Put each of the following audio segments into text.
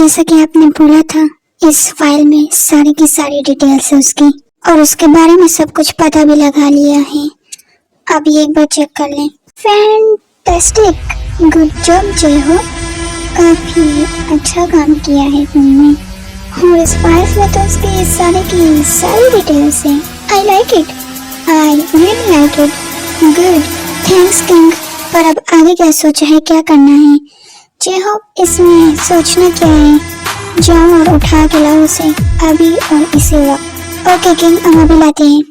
जैसा कि आपने बोला था, इस फाइल में सारी की सारी डिटेल्स है उसकी, और उसके बारे में सब कुछ पता भी लगा लिया है। अब ये एक बार चेक कर लें। फैंटास्टिक, गुड जॉब जय हो, काफी अच्छा काम किया है तुमने। और इस फाइल में तो उसकी सारी की सारी डिटेल्स है। I like it, I really like it, good, thanks king. पर अब आगे क्या सोचा है, क्या करना है? जय हो, इसमें सोचना क्या है? जाओ और उठा के लाओ उसे अभी और इसी वक्त। ओके किंग, हम अभी लाते हैं।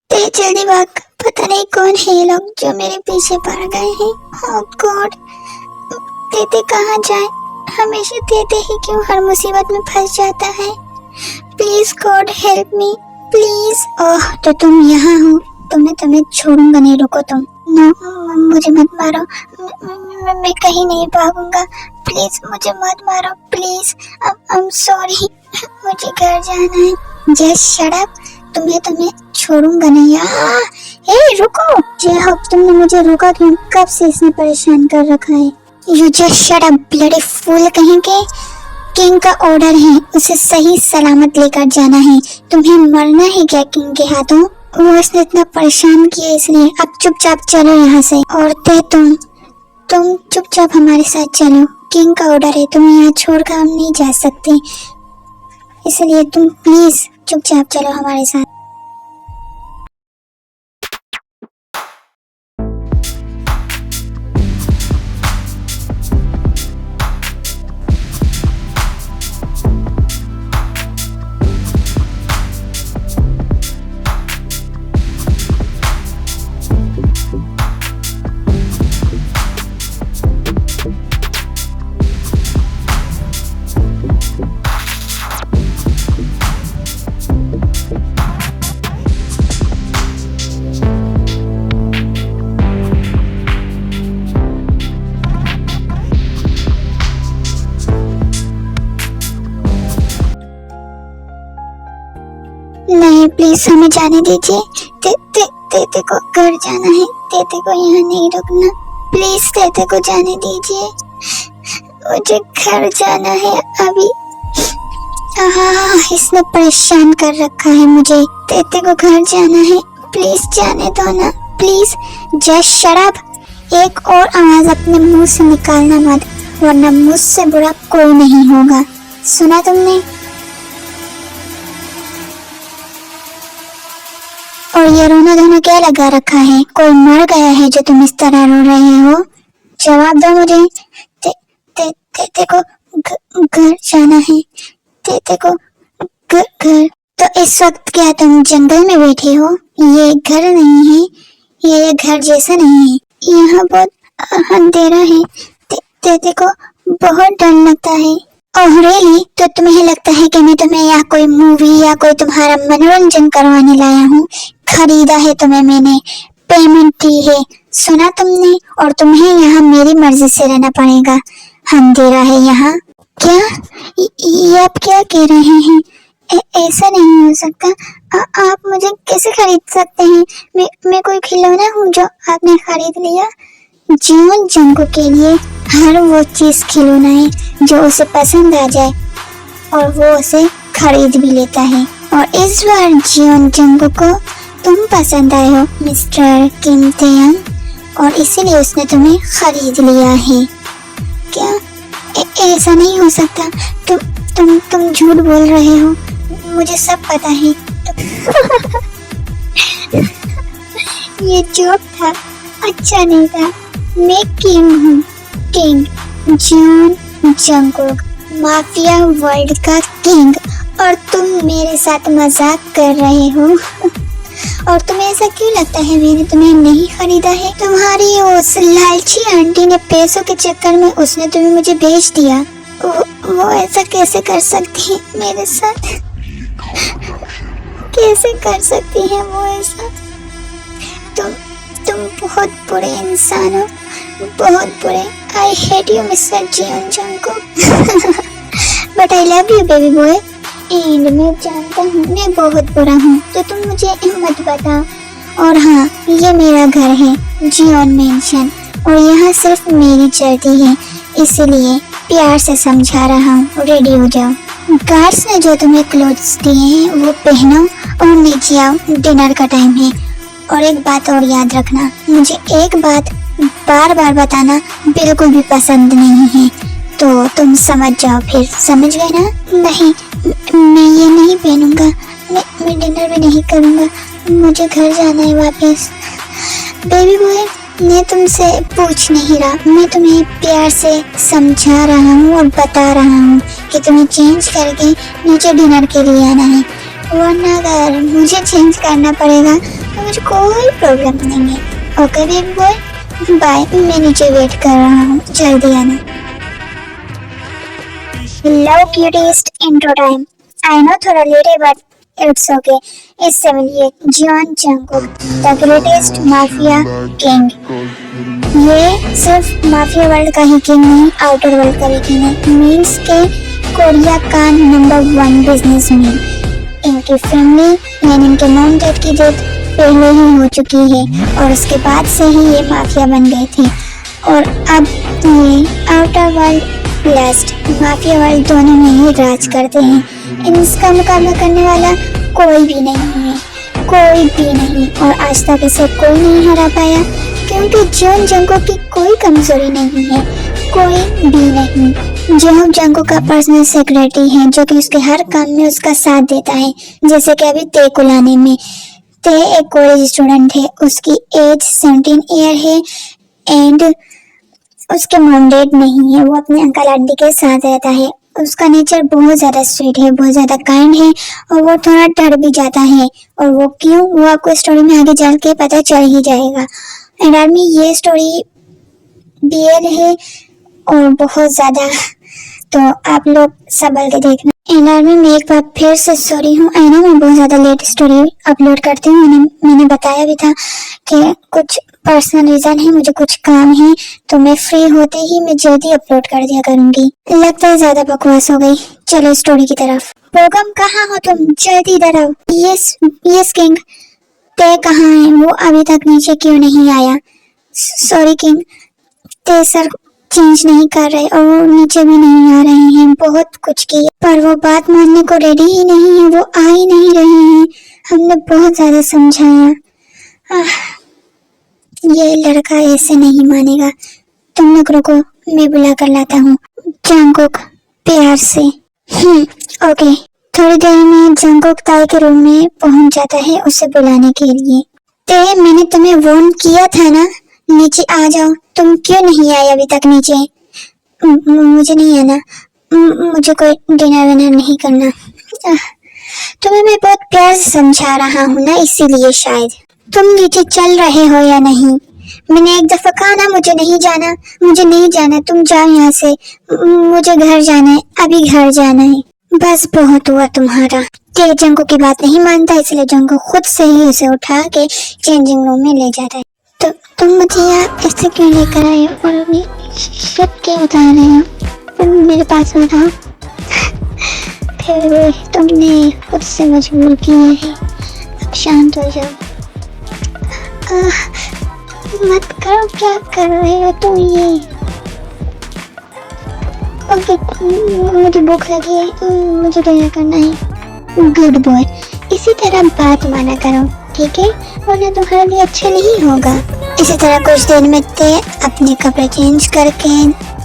तेज जल्दी भाग, पता नहीं कौन है ये लोग जो मेरे पीछे पड़ गए हैं। ओह गॉड, तेते कहाँ जाए? हमेशा तेते ही क्यों हर मुसीबत में फंस जाता है? Please God help me, please. Oh, तो तुम यहाँ हो, तुम्हें छोड़ूंगा नहीं, रुको तुम। नो, मुझे मत मारो, मैं कहीं नहीं भागूंगा, प्लीज मुझे मत मारो, प्लीज। आई एम सॉरी, मुझे घर जाना है। जस्ट शट अप, तुम्हें छोड़ूंगा नहीं। हे रुको, जय हो, तुमने मुझे रोका क्यों? कब से इसने परेशान कर रखा है? You just shut up bloody fool कहीं के। किंग का ऑर्डर है, उसे सही सलामत लेकर जाना है। तुम्हें मरना है क्या किंग के हाथों? वो इसने इतना परेशान किया, इसलिए अब चुपचाप चलो यहाँ से। और तुम चुपचाप हमारे साथ चलो, किंग का ऑर्डर है, तुम्हें यहाँ छोड़कर हम नहीं जा सकते, इसलिए तुम प्लीज चुपचाप चलो हमारे साथ। नहीं प्लीज हमें जाने दीजिए, तेते को घर जाना है, तेते को यहाँ नहीं रुकना, प्लीज तेते को जाने दीजिए, मुझे घर जाना है अभी। इसने परेशान कर रखा है मुझे, तेते को घर जाना है, प्लीज जाने दो ना, प्लीज। जस्ट शट अप, एक और आवाज अपने मुंह से निकालना मत, वरना मुझसे बुरा कोई नहीं होगा, सुना तुमने? और ये रोना धोना क्या लगा रखा है? कोई मर गया है जो तुम इस तरह रो रहे हो? जवाब दो मुझे। तेते को घर जाना है, तेते को घर। तो इस वक्त क्या तुम जंगल में बैठे हो? ये घर नहीं है, ये घर जैसा नहीं है, यहाँ बहुत अंधेरा है, तेते को बहुत डर लगता है। Oh really? तो तुम्हें लगता है कि मैं तुम्हें यहाँ कोई मूवी या कोई तुम्हारा मनोरंजन करवाने लाया हूँ? खरीदा है तुम्हें मैंने, पेमेंट दी है, सुना तुमने? और तुम्हें यहाँ मेरी मर्जी से रहना पड़ेगा, अंधेरा है यहाँ। क्या ये आप क्या कह रहे हैं? ऐसा नहीं हो सकता, आप मुझे कैसे खरीद सकते हैं? मैं कोई खिलौना हूँ जो आपने खरीद लिया? जियोन जंगू के लिए हर वो चीज खिलौना है जो उसे पसंद आ जाए, और वो उसे खरीद भी लेता है। और इस बार जियोन जंगू को तुम पसंद आए हो मिस्टर किम तेयंग, और इसीलिए उसने तुम्हें खरीद लिया है। क्या ऐसा नहीं हो सकता? तुम झूठ बोल रहे हो, मुझे सब पता है। ये जोक था, अच्छा नहीं था। मैं किंग हूँ, king Jeon Jungkook, mafia world का किंग, और तुम मेरे साथ मजाक कर रहे हो। और तुम्हें ऐसा क्यों लगता है मैंने तुम्हें नहीं खरीदा है? तुम्हारी उस लालची आंटी ने पैसों के चक्कर में उसने तुम्हें मुझे भेज दिया। वो ऐसा कैसे कर सकती है मेरे साथ? कैसे कर सकती है वो ऐसा? तुम बहुत बुरे इंसान हो, बहुत बुरे। I hate you mister Jeon Jungkook, but I love you baby boy. And मैं जानता हूँ मैं बहुत बुरा हूँ, तो तुम मुझे मत बताओ। और हाँ, ये मेरा घर है, जियोन मेंशन, और यहाँ सिर्फ मेरी चलती है, इसलिए प्यार से समझा रहा हूँ, रेडी हो जाओ। गार्ड्स ने जो तुम्हें क्लोथ्स दिए हैं वो पहनो और नीचे आओ, डिनर का टाइम है। और एक बात और याद रखना, मुझे एक बात बार बार बताना बिल्कुल भी पसंद नहीं है, तो तुम समझ जाओ फिर, समझ गए ना? नहीं, मैं ये नहीं पहनूंगा, मैं डिनर भी नहीं करूंगा, मुझे घर जाना है वापस। बेबी बॉय, मैं तुमसे पूछ नहीं रहा, मैं तुम्हें प्यार से समझा रहा हूँ और बता रहा हूँ कि तुम्हें चेंज करके नीचे डिनर के लिए आना है, वरना अगर मुझे चेंज करना पड़ेगा तो मुझे कोई प्रॉब्लम नहीं है। ओके बेबी बॉय, बाय, मैं नीचे वेट कर रहा हूँ, जल्दी आना। Hello cutest, intro time. I know थोड़ा लेट है but it's okay. इस सेवलिए Jeon Jungkook, the greatest mafia king. ये सिर्फ माफिया वर्ल्ड का ही किंग नहीं, आउटर वर्ल्ड का भी किंग है। मीन्स के कोरिया का नंबर 1 बिजनेसमैन। इनकी फैमिली यानी इनके मॉम डैड की डेथ पहले ही हो चुकी है और उसके बाद से ही ये माफिया बन गए थे। और अब ये outer world blessed mafia world दोनों में ही राज करते हैं। इनका मुकाबला करने वाला कोई भी नहीं है, कोई भी नहीं। और आज तक इसे कोई नहीं हरा पाया क्योंकि जॉन जंगकुक की कोई कमजोरी नहीं है, कोई भी नहीं। जॉन जंगकुक का पर्सनल सेक्रेटरी है जो कि उसके हर काम में उसका साथ देता है। जैसे कि अभी ते को लाने में, ते एक कॉलेज स्टूडेंट है, उसकी एज 17 ईयर है एंड उसके मॉम डैड नहीं है, वो अपने अंकल आंटी के साथ रहता है। उसका नेचर बहुत ज़्यादा स्वीट है, बहुत ज़्यादा काइंड है और वो थोड़ा डर भी जाता है। और वो क्यों, वो आपको स्टोरी में आगे चल के पता चल ही जाएगा। एंड आर्मी, ये स्टोरी BL है और बहुत ज़्यादा, तो आप लोग संभल के देखना। एंड आर्मी, मैं एक बार फिर से सॉरी हूँ, आई नो मैं बहुत ज़्यादा लेट स्टोरी अपलोड करती हूँ। मैंने बताया भी था कि कुछ पर्सनल रीजन है, मुझे कुछ काम है, तो मैं फ्री होते ही मैं जल्दी अपलोड कर दिया करूंगी। लगता है ज्यादा बकवास हो गई, चलो स्टोरी की तरफ। बोगम, कहाँ हो तुम? जल्दी इधर आओ। Yes king. ते कहाँ है? वो अभी तक नीचे क्यों नहीं आया? सॉरी किंग, ते सर चेंज नहीं कर रहे और वो नीचे भी नहीं आ रहे हैं। बहुत कुछ किया पर वो बात मानने को रेडी ही नहीं है, वो आ ही नहीं रहे हैं। हमने बहुत ज्यादा समझाया, ये लड़का ऐसे नहीं मानेगा। तुम लोग रुको, मैं बुला कर लाता हूँ। जंगकुक प्यार से। ओके। थोड़ी देर में जंगकुक ताई के रूम में पहुंच जाता है उसे बुलाने के लिए। ते, मैंने तुम्हें वार्न किया था ना, नीचे आ जाओ। तुम क्यों नहीं आए अभी तक नीचे? मुझे नहीं आना, मुझे कोई डिनर विनर नहीं करना। तुम्हें मैं बहुत प्यार से समझा रहा हूँ ना, इसीलिए शायद। तुम नीचे चल रहे हो या नहीं? मैंने एक दफा कहा ना, मुझे नहीं जाना, मुझे नहीं जाना। तुम जाओ यहाँ से, मुझे घर जाना है, अभी घर जाना है। बस बहुत हुआ तुम्हारा। ते जंगकुक की बात नहीं मानता, इसलिए जंगकुक खुद से ही उसे उठा के चेंजिंग रूम में ले जाता है। तो तुम मुझे यहाँ ऐसे क्यों लेकर आए हो और अभी शर्ट क्यों उतार रहे हो? तुम मेरे पास बताओ। फिर तुमने खुद से मजबूर किया है, अब शांत हो जाओ। मत करो, क्या कर रहे हो तुम ये? ओके, मुझे भूख लगी है, मुझे डिनर करना है। गुड बॉय, इसी तरह बात माना करो, ठीक है? वरना तुम्हारे लिए अच्छा नहीं होगा। इसी तरह कुछ देर में ते अपने कपड़े चेंज करके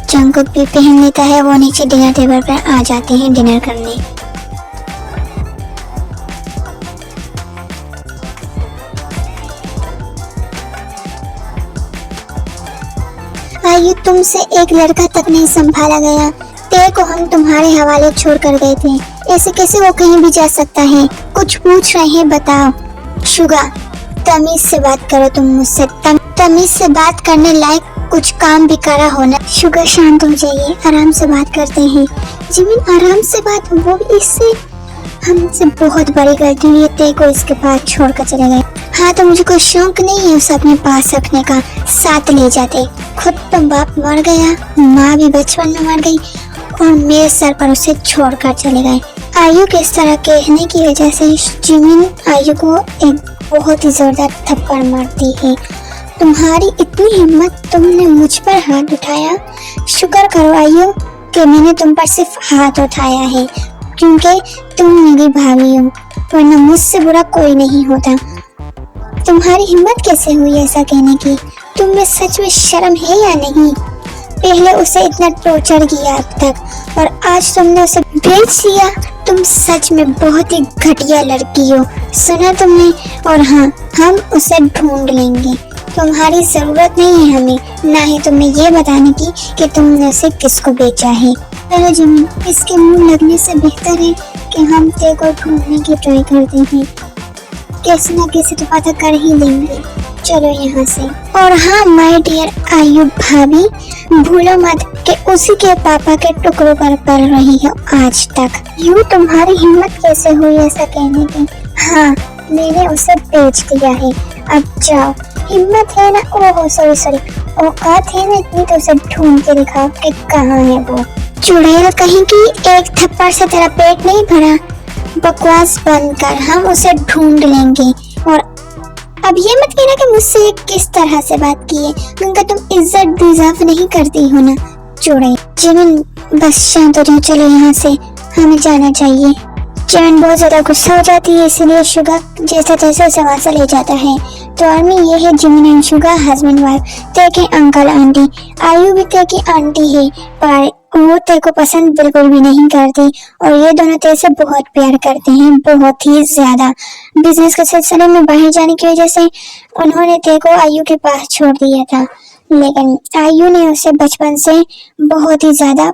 जंगकुक भी पहन लेता है। वो नीचे डिनर टेबल पर आ जाते हैं डिनर करने। आयु, तुमसे एक लड़का तक नहीं संभाला गया। ते को हम तुम्हारे हवाले छोड़ कर गए थे, ऐसे कैसे वो कहीं भी जा सकता है? कुछ पूछ रहे हैं, बताओ। शुगा, तमीज से बात करो तुम मुझसे। तमीज से बात करने लायक कुछ काम भी करा होना। शुगर, शांत हो जाइए, आराम से बात करते हैं। जिमिन, आराम से बात, वो भी इससे? हमसे बहुत बड़ी गलती हुई, ते को इसके पास छोड़ कर चले गए। हाँ, तो मुझे कोई शौक नहीं है उसे अपने पास रखने का, साथ ले जाते। खुद तो बाप मर गया, माँ भी बचपन में मर गई और मेरे सर पर उसे छोड़कर चले गए। आयु के इस तरह कहने की वजह से जिमिन आयु को एक बहुत ही जोरदार थप्पड़ मारती है। तुम्हारी इतनी हिम्मत, तुमने मुझ पर हाथ उठाया। शुक्र करो आयु कि मैंने तुम पर सिर्फ हाथ उठाया है क्योंकि तुम मेरी भाभी हो, वरना मुझसे बुरा कोई नहीं होता। तुम्हारी हिम्मत कैसे हुई ऐसा कहने की? तुम में सच में शर्म है या नहीं? पहले उसे इतना टॉर्चर किया अब तक, और आज तुमने उसे बेच दिया। तुम सच में बहुत ही घटिया लड़की हो, सुना तुमने? और हाँ, हम उसे ढूंढ लेंगे। तुम्हारी जरूरत नहीं है हमें, ना ही तुम्हें ये बताने की कि तुमने उसे किसको बेचा है। चलो जिमी, इसके मुंह लगने से बेहतर है कि हम तेरे को ढूंढने की ट्राई करते हैं। कैसे ना कैसे तो पता कर ही लेंगे। चलो यहाँ से। और हाँ माय डियर आयु भाभी, भूलो मत कि उसी के पापा के टुकड़ों पर पल रही हो आज तक। यूँ तुम्हारी हिम्मत कैसे हुई ऐसा कहने की? हाँ, मैंने उसे बेच दिया है। अब जाओ, हिम्मत है ना? ओह सॉरी, औकात है ना इतनी तो उसे ढूंढ के दिखाओ कि कहाँ है वो। चुड़ैल कहीं की, एक थप्पड़ से तेरा पेट नहीं भरा? बकवास बंद कर, हम उसे ढूंढ लेंगे। और अब ये मत कहना कि मुझसे ये किस तरह से बात की है, क्योंकि तुम इज्जत डिजर्व नहीं करती हो ना चुड़ैल। जिमिन बस शांत हो जाओ, चलो यहाँ से, हमें जाना चाहिए। जिमिन बहुत ज्यादा गुस्सा हो जाती है, इसलिए शुगा जैसा तैसा उसे वहाँ से ले जाता है। तो आर्मी ये है Jimin and Suga, husband wife. ते के अंकल आंटी, आयु भी ते की आंटी है, पर वो तेरे को पसंद बिल्कुल भी नहीं करती, और ये दोनों तेरे से बहुत प्यार करते हैं, बहुत ही ज्यादा। बिजनेस के सिलसिले में बाहर जाने की वजह से उन्होंने तेरे को आयु के पास छोड़ दिया था, लेकिन आयु ने उसे बचपन से बहुत ज्यादा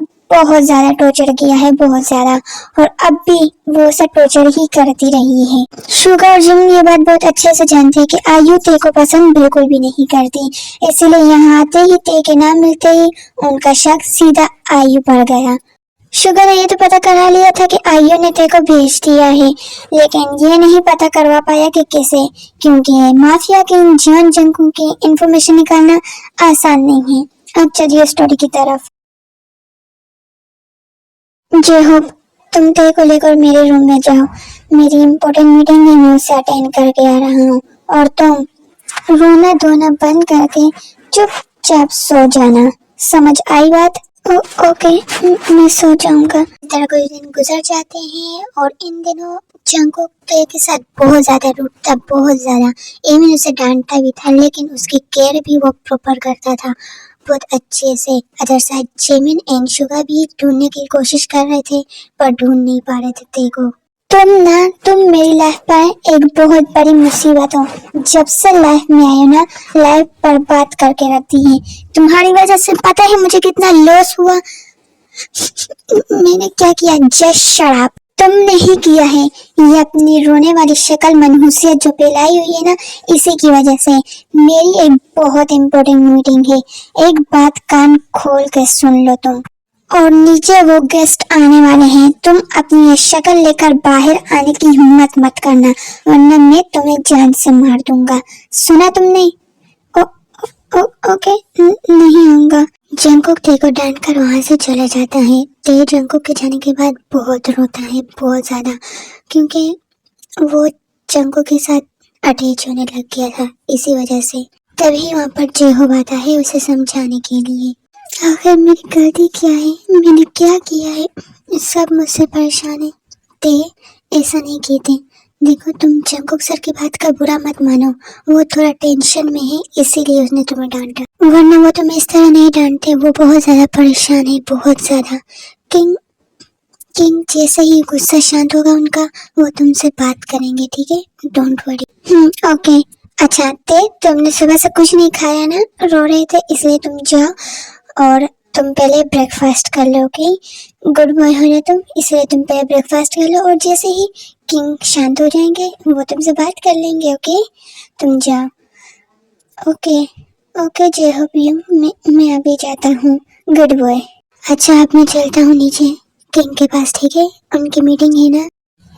टॉर्चर किया है, बहुत ज्यादा, और अब भी वो उसे टॉर्चर ही करती रही है। शुगर और जिम ये बात बहुत अच्छे से जानते हैं कि आयु ते को पसंद बिल्कुल भी नहीं करती, इसलिए यहाँ आते ही ते के नाम मिलते ही उनका शक सीधा आयु पर गया। शुगर ने ये तो पता करा लिया था कि आयु ने ते को भेज दिया है, लेकिन ये नहीं पता करवा पाया कि किसे, क्योंकि माफिया के इन जियोन जंगकुक की इंफॉर्मेशन निकालना आसान नहीं है। अब चलिए स्टोरी की तरफ। जे होप तुम ते को लेकर मेरे रूम में जाओ, मेरी इम्पोर्टेंट मीटिंग है, मैं उसे अटेंड करके आ रहा हूँ। और तुम रोना धोना बंद करके चुपचाप सो जाना, समझ आई बात? ओके, मैं सो जाऊंगा। तरह कुछ दिन गुजर जाते हैं, और इन दिनों जंगकुक ते के साथ बहुत ज्यादा रूठता, बहुत ज्यादा। एमिन उसे डांटता भी था, लेकिन उसकी केयर भी वो प्रॉपर करता था, बहुत अच्छे से। अदर साइड जेमिन एंड शुगा भी ढूंढने की कोशिश कर रहे थे, पर ढूंढ नहीं पा रहे थे ते को। तुम मेरी लाइफ पर एक बहुत बड़ी मुसीबत हो। जब से लाइफ में आई हो ना, लाइफ बर्बाद करके रखती है। तुम्हारी वजह से पता है मुझे कितना लॉस हुआ। मैंने क्या किया? जस्ट शराब तुमने ही किया है। ये अपनी रोने वाली शक्ल, मनहूसियत जो फैलाई हुई है ना, इसी की वजह से। मेरी एक बहुत इम्पोर्टेंट मीटिंग है, एक बात कान खोल के सुन लो तुम। और नीचे वो गेस्ट आने वाले हैं, तुम अपनी ये शक्ल लेकर बाहर आने की हिम्मत मत करना, वरना मैं तुम्हें जान से मार दूंगा। सुना तुमने? ओके, नहीं आऊंगा। जंगकुक ते को डांट कर वहाँ से चला जाता है। ते जंगकुक के जाने के बाद बहुत रोता है, बहुत ज्यादा, क्योंकि वो जंगकुक के साथ अटैच होने लग गया था, इसी वजह से। तभी वहाँ पर जेहोब आता है उसे समझाने के लिए। आखिर मेरी गलती क्या है? मैंने क्या किया है? सब मुझसे परेशान है। ते ऐसा नहीं कहते। देखो, तुम जंगकुक सर की बात का बुरा मत मानो, वो थोड़ा टेंशन में है, इसीलिए उसने तुम्हें डांटा, वरना वो तुम्हें इस तरह नहीं डांटते। वो बहुत ज्यादा परेशान है, बहुत ज्यादा। किंग जैसे ही गुस्सा शांत होगा उनका, वो तुमसे बात करेंगे, ठीक है? Don't worry. ओके। अच्छा ते, तुमने सुबह से कुछ नहीं खाया ना? रो रहे थे इसलिए। तुम जाओ और तुम पहले ब्रेकफास्ट कर लो, ओके? गुड बॉय हो ना तुम, इसलिए तुम पहले ब्रेकफास्ट कर लो, और जैसे ही किंग शांत हो जाएंगे वो तुमसे बात कर लेंगे, ओके? तुम जाओ। ओके जे होप यू, मैं अभी जाता हूँ। Good boy. अच्छा, अब मैं चलता हूँ नीचे किंग के पास, ठीक है? उनकी मीटिंग है ना।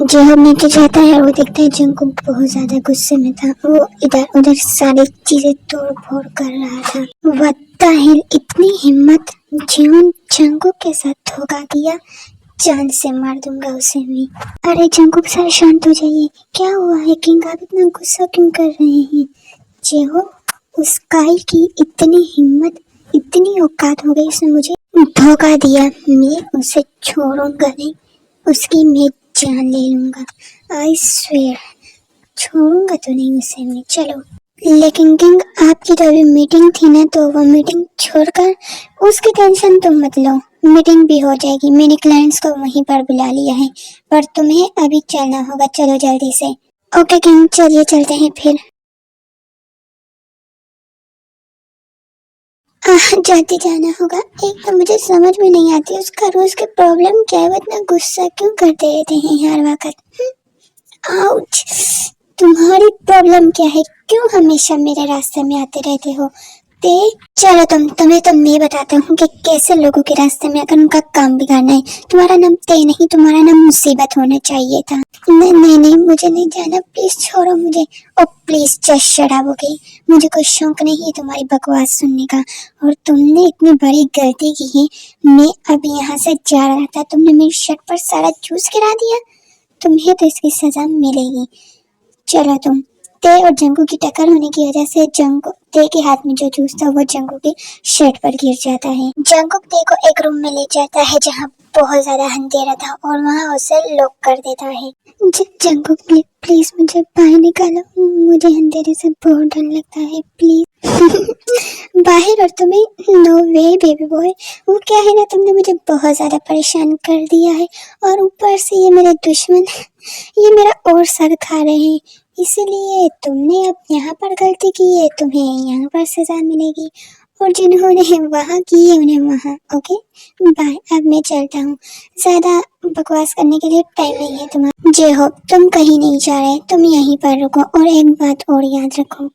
जे होप नीचे जाता है, वो देखता है जंगकुक बहुत ज्यादा गुस्से में था। वो इधर उधर सारी चीजें तोड़ फोड़ कर रहा था। व्हाट द हेल, इतनी हिम्मत! जीवन जंगकुक के साथ धोखा किया, जान से मार दूंगा उसे मैं। अरे जंगकुक सर, शांत हो जाइए। क्या हुआ है किंग? आप इतना गुस्सा क्यों कर रहे हैं? जे होप, उस काई की इतनी हिम्मत, इतनी औकात हो गई उसने मुझे धोखा दिया, मैं उसे छोड़ूंगा नहीं, उसकी मैं जान ले लूंगा। आई स्वेयर, छोड़ूंगा तो नहीं उसे मैं। चलो, लेकिन किंग आपकी तो अभी मीटिंग थी ना, तो वो मीटिंग छोड़कर उसकी टेंशन तुम मत लो, मीटिंग भी हो जाएगी। मैंने क्लाइंट्स को वहीं पर बुला लिया है, पर तुम्हें अभी चलना होगा। चलो जल्दी से। ओके किंग, चलिए चलते हैं फिर। जल्दी जाना होगा। एक तो मुझे समझ में नहीं आती उसका रोज की प्रॉब्लम क्या है, वो इतना गुस्सा क्यों करते रहते हैं हर वक्त। आउच, तुम्हारी प्रॉब्लम क्या है, क्यों हमेशा मेरे रास्ते में आते रहते हो? ते चलो तुम्हें तो मैं बताता हूँ कि कैसे लोगों के रास्ते में आकर उनका काम बिगाड़ना है। तुम्हारा नाम ते नहीं, तुम्हारा नाम मुसीबत होना चाहिए था। नहीं नहीं नहीं, मुझे नहीं जाना, प्लीज छोड़ो मुझे। Oh please just shut up, okay? मुझे कोई शौक नहीं है तुम्हारी बकवास सुनने का, और तुमने इतनी बड़ी गलती की है। मैं अभी यहाँ से जा रहा था, तुमने मेरी शर्ट पर सारा जूस गिरा दिया, तुम्हें तो इसकी सजा मिलेगी। चलो ते और जंगू की टक्कर होने की वजह से जंगू ते के हाथ में जो जूस था वो जंगू की शर्ट पर गिर जाता है। जंगू ते को एक रूम में ले जाता है जहाँ बहुत ज्यादा अंधेरा था, और वहाँ उसे लॉक कर देता है। जंगू प्लीज मुझे बाहर निकालो, मुझे अंधेरे से बहुत डर लगता है, प्लीज। बाहर? और तुम्हें? नो वे बेबी बॉय, वो क्या है ना, तुमने मुझे बहुत ज्यादा परेशान कर दिया है, और ऊपर से ये मेरे दुश्मन ये मेरा और सर खा रहे हैं, इसलिए तुमने अब यहाँ पर गलती की है, तुम्हें यहाँ पर सजा मिलेगी, और जिन्होंने वहाँ की है उन्हें वहाँ। ओके बाय, अब मैं चलता हूँ, ज्यादा बकवास करने के लिए टाइम नहीं है तुम्हारा। जे हो, तुम कहीं नहीं जा रहे, तुम यहीं पर रुको, और एक बात और याद रखो,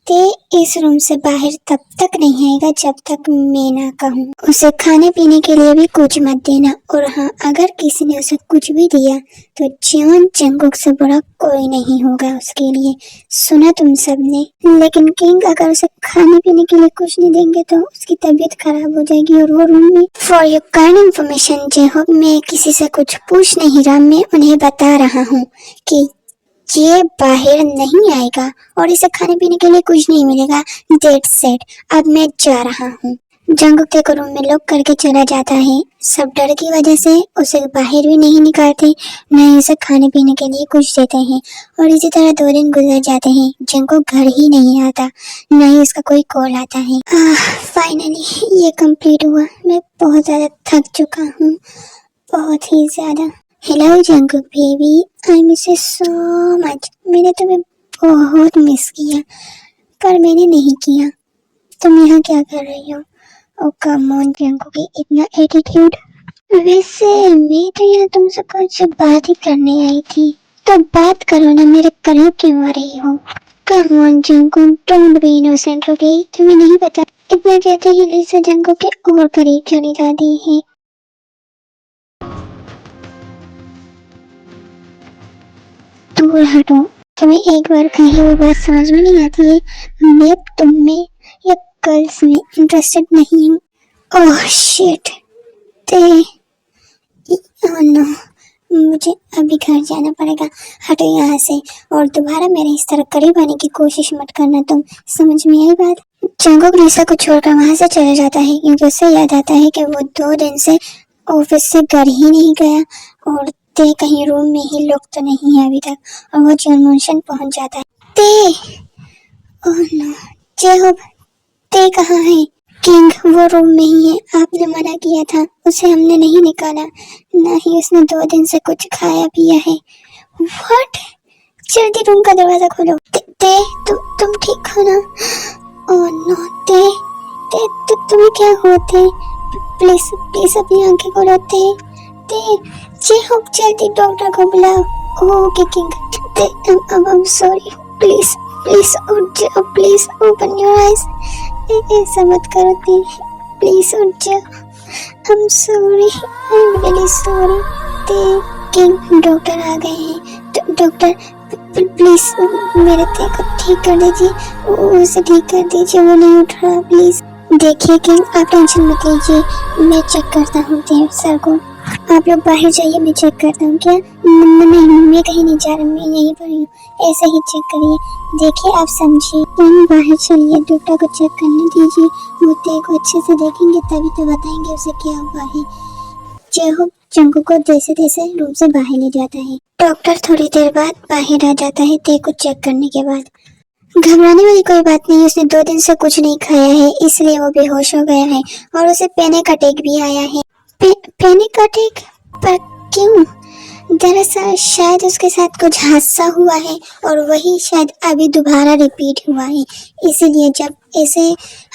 ते इस रूम से बाहर तब तक नहीं आएगा जब तक मैं ना कहूँ। उसे खाने पीने के लिए भी कुछ मत देना, और हाँ, अगर किसी ने उसे कुछ भी दिया तो जॉन जंगुक से बड़ा कोई नहीं होगा उसके लिए, सुना तुम सबने? लेकिन किंग अगर उसे खाने पीने के लिए कुछ नहीं देंगे तो उसकी तबीयत खराब हो जाएगी, और वो रूम में। फॉर योर काइंड इन्फॉर्मेशन जे हो, मैं किसी से कुछ पूछ नहीं रहा, मैं उन्हें बता रहा हूँ कि ये बाहर नहीं आएगा और इसे खाने पीने के लिए कुछ नहीं मिलेगा। दैट्स इट, अब मैं जा रहा हूँ। जंगुक ते को रूम में लॉक करके चला जाता है। सब डर की वजह से उसे बाहर भी नहीं निकालते, न ही उसे खाने पीने के लिए कुछ देते हैं, और इसी तरह 2 दिन गुजर जाते हैं। जंगुक घर ही नहीं आता, न ही उसका कोई कॉल आता है। फाइनली ये कंप्लीट हुआ। मैं बहुत ज्यादा थक चुका हूँ, बहुत ही ज्यादा। Hello Jungkook baby, I miss you so much. मैंने तुम्हें बहुत मिस किया, पर मैंने नहीं किया। तुम यहाँ क्या कर रही हो? ओ कम ऑन जंगुक, इतना एटीट्यूड। वैसे मैं तो यहाँ तुमसे कुछ बात ही करने आई थी। तो बात करो ना, मेरे करीब क्यों आ रही हो? Come on Jungkook, don't be innocent, okay? तुम्हें नहीं पता, इतना कहते ही लिसा जंगुक के और करीब चली जाती है। दूर हटो, तुम्हें एक बार कही हुई बात समझ में नहीं आती है? मैं तुम में या गर्ल्स में इंटरेस्टेड नहीं हूँ। ओह शिट, ते ओह नो, मुझे अभी घर जाना पड़ेगा। हटो यहाँ से, और दोबारा मेरे इस तरह करीब आने की कोशिश मत करना, तुम समझ में आई बात? जंगुक लिसा को छोड़कर वहाँ से चला जाता है, क्योंकि उसे याद आता है कि वो 2 दिन से ऑफिस से घर ही नहीं गया, और ते कहीं रूम में ही लोग तो नहीं है अभी तक, और वो जॉन मोशन पहुंच जाता है। ते ओह नो, जे हो, ते कहाँ है? किंग वो रूम में ही है, आपने मना किया था, उसे हमने नहीं निकाला, ना ही उसने 2 दिन से कुछ खाया पिया है। व्हाट? जल्दी रूम का दरवाजा खोलो। ते तुम ठीक हो ना? ओह नो, ते तुम्हें क्या हुआ? ते प्लीज अपनी आंखें खोलो। ते जे हो, जल्दी डॉक्टर को बुलाओ। Okay king, I'm sorry, please उठ जाओ, प्लीज ओपन योर आइज। ऐसा मत करो ते, प्लीज उठ जाओ। I'm sorry, I'm really sorry। ते किंग, डॉक्टर आ गए हैं। डॉक्टर प्लीज मेरे ते को ठीक कर दीजिए, उसे ठीक कर दीजिए, वो नहीं उठ रहा, प्लीज। देखिए किंग, आप टेंशन मत लीजिए, मैं चेक करता हूँ ते सर को। आप लोग बाहर जाइए, मैं चेक करता हूँ। क्या? नहीं, मैं कहीं नहीं जा रहा, मैं यहीं पर हूँ। ऐसे ही चेक करिए, देखिए आप समझिए। तुम बाहर चलिए, डॉक्टर को चेक करने दीजिए। वो तेरे को अच्छे से देखेंगे तभी तो बताएंगे उसे क्या हुआ है। जय हो जंगू को जैसे तैसे रूम से बाहर ले जाता है। डॉक्टर थोड़ी देर बाद बाहर आ जाता है तेरे को चेक करने के बाद। घबराने वाली कोई बात नहीं, उसने 2 दिन से कुछ नहीं खाया है, इसलिए वो बेहोश हो गया है और उसे पैनिक अटैक भी आया है। Panic attack? पर क्यों? दरअसल शायद उसके साथ कुछ हादसा हुआ है और वही शायद अभी दोबारा रिपीट हुआ है, इसीलिए जब ऐसे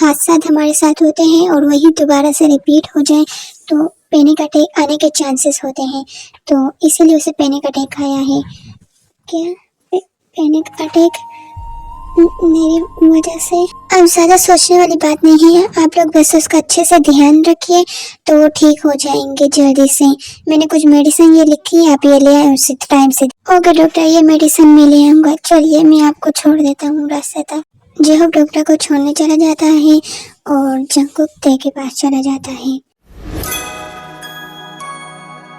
हादसा हमारे साथ होते हैं और वही दोबारा से रिपीट हो जाए तो पैनिक अटैक आने के चांसेस होते हैं, तो इसीलिए उसे पैनिक अटैक आया है। क्या? पैनिक अटैक मेरी वजह से? अब ज्यादा सोचने वाली बात नहीं है, आप लोग बस उसका अच्छे से ध्यान रखिए तो वो ठीक हो जाएंगे जल्दी से। मैंने कुछ मेडिसिन ये लिखी है, आप ये ले आए उसी टाइम से। ओके डॉक्टर, ये मेडिसिन मैं ले आऊंगा। चलिए मैं आपको छोड़ देता हूँ रास्ते तक। जेहोब डॉक्टर को छोड़ने चला जाता है और जंकुक ते के पास चला जाता है।